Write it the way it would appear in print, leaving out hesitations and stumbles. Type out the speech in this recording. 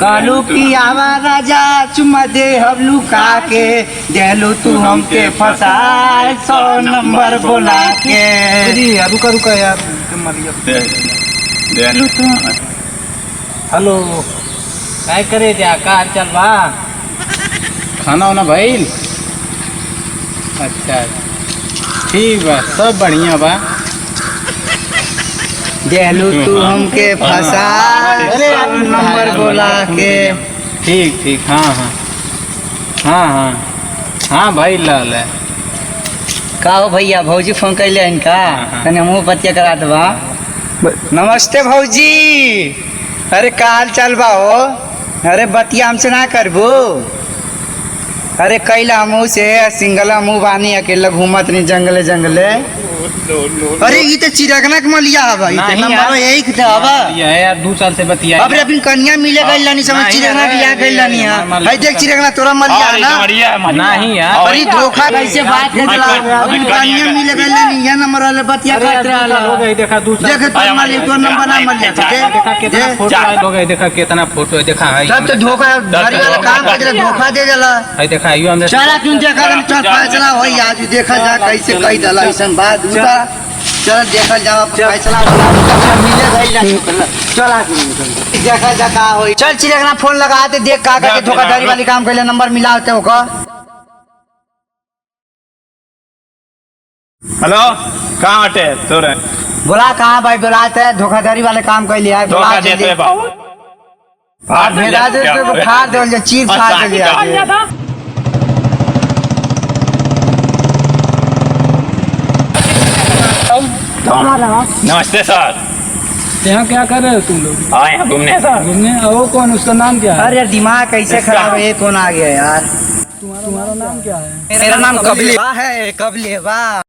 कालू की आवा राजा चुमा दे हबलू काके देलू तू हमके फसाए 100 नंबर बोला के। रुका रुका यार देलू तू। हेलो काय करे क्या कार चल बा खाना वाना भइल। अच्छा ठीक बा सब बढ़िया बा। देलू तू हमके फसाए 100 नंबर बोला के। ठीक ठीक हाँ हाँ हाँ हाँ हाँ भाई लाल है। का हो भैया भौजी फोन कैले इनका हाँ। तने मुँह बतिया करा दबा। नमस्ते भौजी। अरे का हाल चाल बा हो। अरे बतिया हमसे ना करबू। अरे कैला मुँह से सिंगला मुँह बानी अकेला घूमत नहीं जंगले जंगले। अरे ये तो चिरगना के मलिया हवा नंबर यही के हवा। ये है यार 2 साल से बतिया। अब अपनी कन्या मिले गई लानी समझ चिरगना के यहाँ गई लानी है। भाई देख चिरगना तोरा मलिया है ना। नहीं यार अरे धोखा कैसे बात कर रहा। अपनी कन्या मिले गई लानी है नंबर वाले बतिया काट रहा हो गई देखा 2 साल देख तो माली तो नंबर ना मलिया देखा कितना फोटो हो गए। देखा कितना फोटो है देखा है तब तो धोखा घर वाला काम कर रहा धोखा दे देला। है देखा यो हमने चला क्यों देखा चल फैसला होई आज देखा जा कैसे कही देला ऐसन बात हुआ। चल देखा जा फैसला मिले गई चला देखा जा का होई। चल चिरगना फोन लगा दे देख का करके धोखाधड़ी वाली काम कर ले नंबर मिला होते हो का। हेलो कहाँ हटे तोरे बोला कहाँ भाई बुलाते है धोखाधड़ी वाले काम कर लिया धोखा देते बाबू। भेजा दे तो फाड़ दे चीर फाड़ दे। नमस्ते सर। यहाँ क्या कर रहे हो तुम लोग। आए हैं घूमने सर। घूमने वो कौन उसका नाम क्या है। अरे यार दिमाग कैसे खराब है ये कौन आ गया यार। तुम्हारा नाम क्या है। मेरा नाम कबले है कबले वाह।